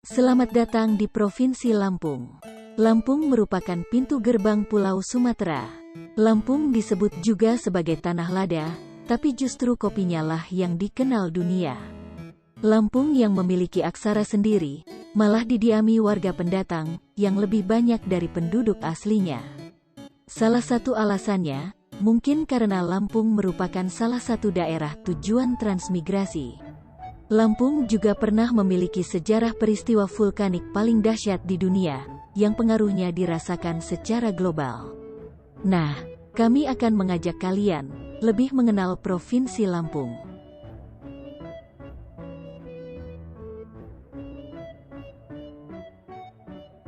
Selamat datang di Provinsi Lampung. Lampung merupakan pintu gerbang Pulau Sumatera. Lampung disebut juga sebagai tanah lada, tapi justru kopinya lah yang dikenal dunia. Lampung yang memiliki aksara sendiri, malah didiami warga pendatang, yang lebih banyak dari penduduk aslinya. Salah satu alasannya, mungkin karena Lampung merupakan salah satu daerah tujuan transmigrasi. Lampung juga pernah memiliki sejarah peristiwa vulkanik paling dahsyat di dunia, yang pengaruhnya dirasakan secara global. Nah, kami akan mengajak kalian lebih mengenal Provinsi Lampung.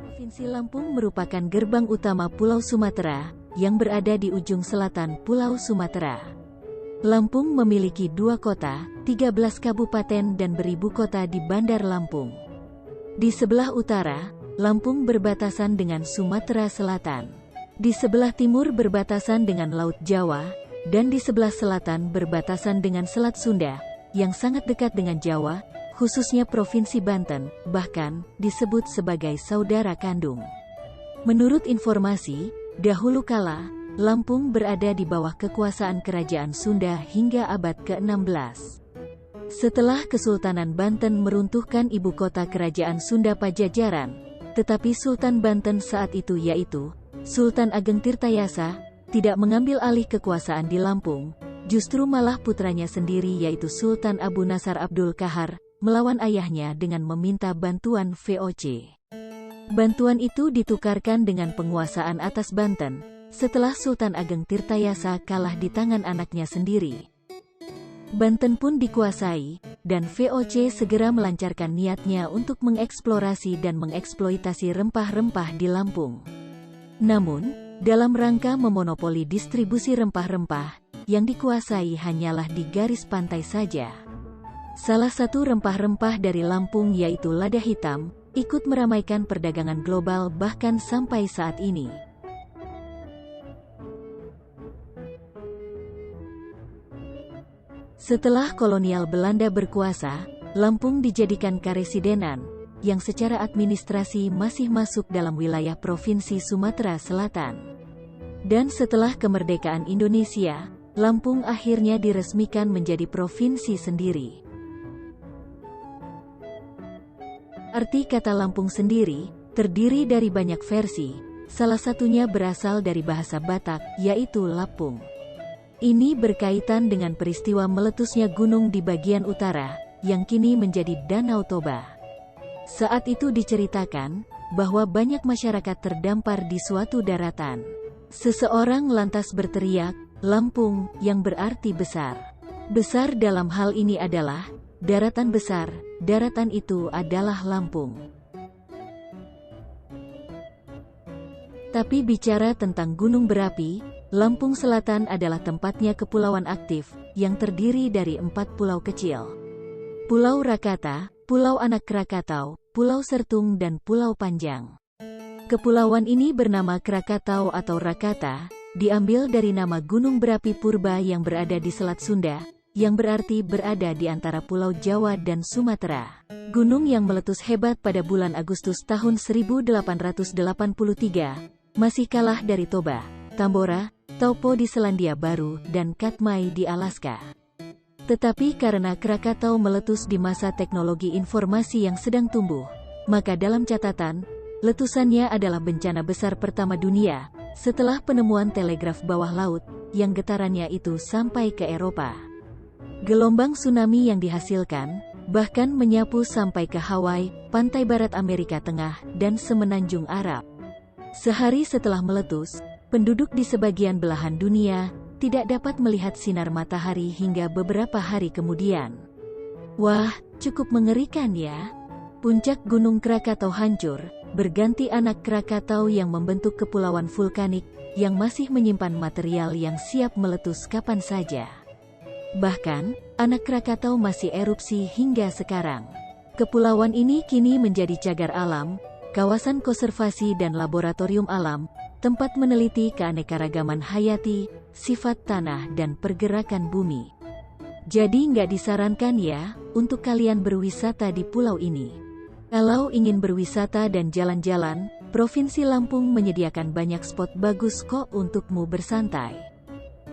Provinsi Lampung merupakan gerbang utama Pulau Sumatera, yang berada di ujung selatan Pulau Sumatera. Lampung memiliki 2 kota, 13 kabupaten dan beribu kota di Bandar Lampung. Di sebelah utara, Lampung berbatasan dengan Sumatera Selatan. Di sebelah timur berbatasan dengan Laut Jawa, dan di sebelah selatan berbatasan dengan Selat Sunda, yang sangat dekat dengan Jawa, khususnya Provinsi Banten, bahkan disebut sebagai saudara kandung. Menurut informasi, dahulu kala, Lampung berada di bawah kekuasaan Kerajaan Sunda hingga abad ke-16. Setelah Kesultanan Banten meruntuhkan ibu kota Kerajaan Sunda Pajajaran, tetapi Sultan Banten saat itu yaitu Sultan Ageng Tirtayasa, tidak mengambil alih kekuasaan di Lampung, justru malah putranya sendiri yaitu Sultan Abu Nasar Abdul Kahar, melawan ayahnya dengan meminta bantuan VOC. Bantuan itu ditukarkan dengan penguasaan atas Banten, setelah Sultan Ageng Tirtayasa kalah di tangan anaknya sendiri. Banten pun dikuasai, dan VOC segera melancarkan niatnya untuk mengeksplorasi dan mengeksploitasi rempah-rempah di Lampung. Namun, dalam rangka memonopoli distribusi rempah-rempah, yang dikuasai hanyalah di garis pantai saja. Salah satu rempah-rempah dari Lampung yaitu lada hitam, ikut meramaikan perdagangan global bahkan sampai saat ini. Setelah kolonial Belanda berkuasa, Lampung dijadikan karesidenan, yang secara administrasi masih masuk dalam wilayah Provinsi Sumatera Selatan. Dan setelah kemerdekaan Indonesia, Lampung akhirnya diresmikan menjadi provinsi sendiri. Arti kata Lampung sendiri, terdiri dari banyak versi, salah satunya berasal dari bahasa Batak, yaitu Lapung. Ini berkaitan dengan peristiwa meletusnya gunung di bagian utara, yang kini menjadi Danau Toba. Saat itu diceritakan, bahwa banyak masyarakat terdampar di suatu daratan. Seseorang lantas berteriak, Lampung, yang berarti besar. Besar dalam hal ini adalah, daratan besar, daratan itu adalah Lampung. Tapi bicara tentang gunung berapi, Lampung Selatan adalah tempatnya kepulauan aktif, yang terdiri dari 4 pulau kecil. Pulau Rakata, Pulau Anak Krakatau, Pulau Sertung dan Pulau Panjang. Kepulauan ini bernama Krakatau atau Rakata, diambil dari nama gunung berapi purba yang berada di Selat Sunda, yang berarti berada di antara Pulau Jawa dan Sumatera. Gunung yang meletus hebat pada bulan Agustus tahun 1883, masih kalah dari Toba, Tambora, Taupo di Selandia Baru, dan Katmai di Alaska. Tetapi karena Krakatau meletus di masa teknologi informasi yang sedang tumbuh, maka dalam catatan, letusannya adalah bencana besar pertama dunia, setelah penemuan telegraf bawah laut, yang getarannya itu sampai ke Eropa. Gelombang tsunami yang dihasilkan, bahkan menyapu sampai ke Hawaii, pantai barat Amerika Tengah, dan semenanjung Arab. Sehari setelah meletus, penduduk di sebagian belahan dunia tidak dapat melihat sinar matahari hingga beberapa hari kemudian. Wah, cukup mengerikan ya. Puncak Gunung Krakatau hancur, berganti Anak Krakatau yang membentuk kepulauan vulkanik, yang masih menyimpan material yang siap meletus kapan saja. Bahkan, Anak Krakatau masih erupsi hingga sekarang. Kepulauan ini kini menjadi cagar alam, kawasan konservasi dan laboratorium alam, tempat meneliti keanekaragaman hayati, sifat tanah dan pergerakan bumi. Jadi nggak disarankan ya, untuk kalian berwisata di pulau ini. Kalau ingin berwisata dan jalan-jalan, Provinsi Lampung menyediakan banyak spot bagus kok untukmu bersantai.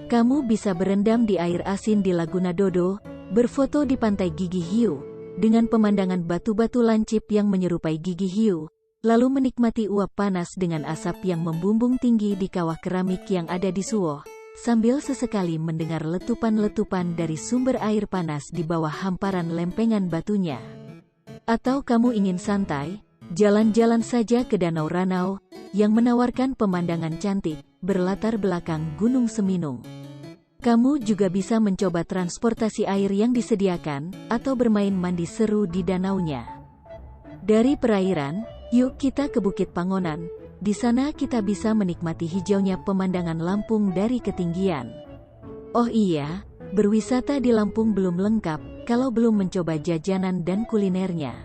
Kamu bisa berendam di air asin di Laguna Dodo, berfoto di pantai Gigi Hiu, dengan pemandangan batu-batu lancip yang menyerupai Gigi Hiu, lalu menikmati uap panas dengan asap yang membumbung tinggi di kawah keramik yang ada di Suwoh, sambil sesekali mendengar letupan-letupan dari sumber air panas di bawah hamparan lempengan batunya. Atau kamu ingin santai, jalan-jalan saja ke Danau Ranau, yang menawarkan pemandangan cantik, berlatar belakang Gunung Seminung. Kamu juga bisa mencoba transportasi air yang disediakan, atau bermain mandi seru di danaunya. Dari perairan, yuk kita ke Bukit Pangonan. Di sana kita bisa menikmati hijaunya pemandangan Lampung dari ketinggian. Oh iya, berwisata di Lampung belum lengkap kalau belum mencoba jajanan dan kulinernya.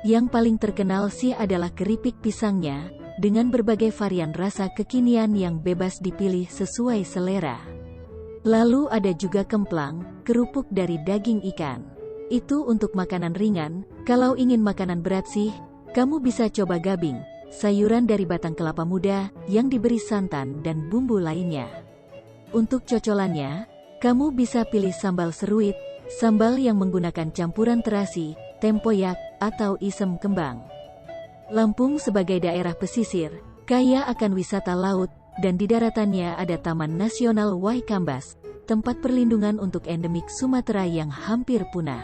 Yang paling terkenal sih adalah keripik pisangnya, dengan berbagai varian rasa kekinian yang bebas dipilih sesuai selera. Lalu ada juga kemplang, kerupuk dari daging ikan. Itu untuk makanan ringan. Kalau ingin makanan berat sih, kamu bisa coba gabing, sayuran dari batang kelapa muda, yang diberi santan dan bumbu lainnya. Untuk cocolannya, kamu bisa pilih sambal seruit, sambal yang menggunakan campuran terasi, tempoyak, atau isem kembang. Lampung sebagai daerah pesisir, kaya akan wisata laut, dan di daratannya ada Taman Nasional Waikambas, tempat perlindungan untuk endemik Sumatera yang hampir punah.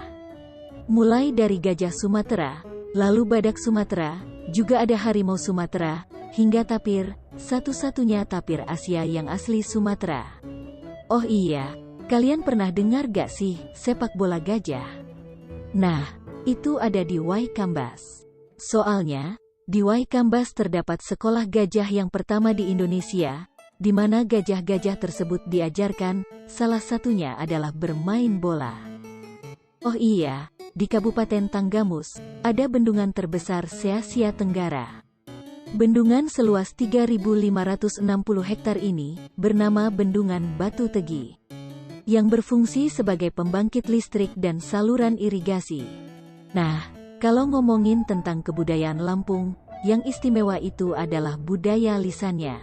Mulai dari gajah Sumatera, lalu badak Sumatera, juga ada harimau Sumatera, hingga tapir, satu-satunya tapir Asia yang asli Sumatera. Oh iya, kalian pernah dengar gak sih, sepak bola gajah? Nah, itu ada di Waikambas. Soalnya, di Waikambas terdapat sekolah gajah yang pertama di Indonesia, di mana gajah-gajah tersebut diajarkan, salah satunya adalah bermain bola. Oh iya, di Kabupaten Tanggamus, ada bendungan terbesar se-Asia Tenggara. Bendungan seluas 3.560 hektar ini, bernama Bendungan Batu Tegi, yang berfungsi sebagai pembangkit listrik dan saluran irigasi. Nah, kalau ngomongin tentang kebudayaan Lampung, yang istimewa itu adalah budaya lisannya.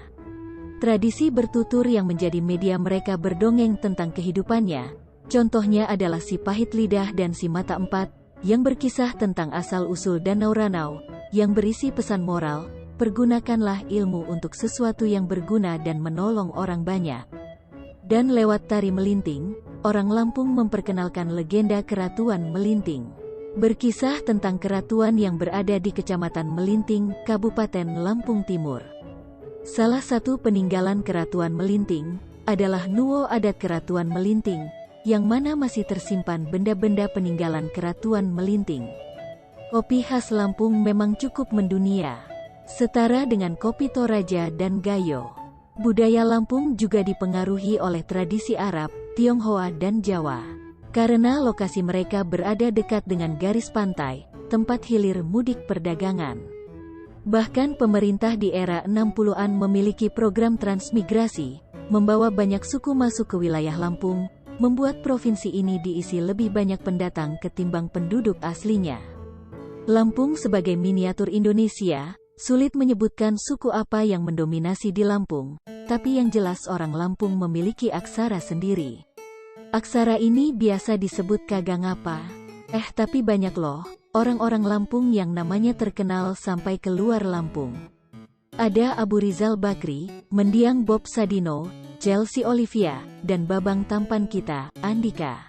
Tradisi bertutur yang menjadi media mereka berdongeng tentang kehidupannya, contohnya adalah Si Pahit Lidah dan Si Mata Empat, yang berkisah tentang asal-usul Danau Ranau, yang berisi pesan moral, pergunakanlah ilmu untuk sesuatu yang berguna dan menolong orang banyak. Dan lewat tari melinting, orang Lampung memperkenalkan legenda Keratuan Melinting. Berkisah tentang keratuan yang berada di Kecamatan Melinting, Kabupaten Lampung Timur. Salah satu peninggalan Keratuan Melinting adalah Nuwo Adat Keratuan Melinting, yang mana masih tersimpan benda-benda peninggalan Keratuan Melinting. Kopi khas Lampung memang cukup mendunia, setara dengan kopi Toraja dan Gayo. Budaya Lampung juga dipengaruhi oleh tradisi Arab, Tionghoa dan Jawa. Karena lokasi mereka berada dekat dengan garis pantai, tempat hilir mudik perdagangan. Bahkan pemerintah di era 60-an memiliki program transmigrasi, membawa banyak suku masuk ke wilayah Lampung, membuat provinsi ini diisi lebih banyak pendatang ketimbang penduduk aslinya. Lampung sebagai miniatur Indonesia, sulit menyebutkan suku apa yang mendominasi di Lampung, tapi yang jelas orang Lampung memiliki aksara sendiri. Aksara ini biasa disebut Kagangapa. Tapi banyak loh, orang-orang Lampung yang namanya terkenal sampai keluar Lampung. Ada Abu Rizal Bakri, Mendiang Bob Sadino, Chelsea Olivia, dan Babang Tampan kita, Andika.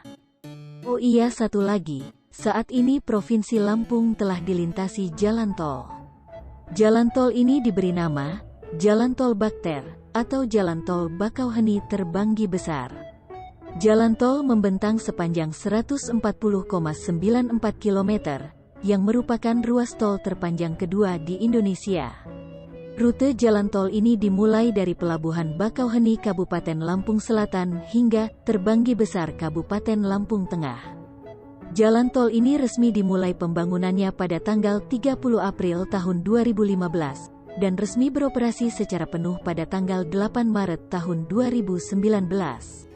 Oh iya, satu lagi, saat ini Provinsi Lampung telah dilintasi jalan tol. Jalan tol ini diberi nama Jalan Tol Bakter, atau Jalan Tol Bakauheni Terbanggi Besar. Jalan tol membentang sepanjang 140,94 km, yang merupakan ruas tol terpanjang kedua di Indonesia. Rute jalan tol ini dimulai dari Pelabuhan Bakauheni Kabupaten Lampung Selatan hingga Terbanggi Besar Kabupaten Lampung Tengah. Jalan tol ini resmi dimulai pembangunannya pada tanggal 30 April tahun 2015, dan resmi beroperasi secara penuh pada tanggal 8 Maret tahun 2019.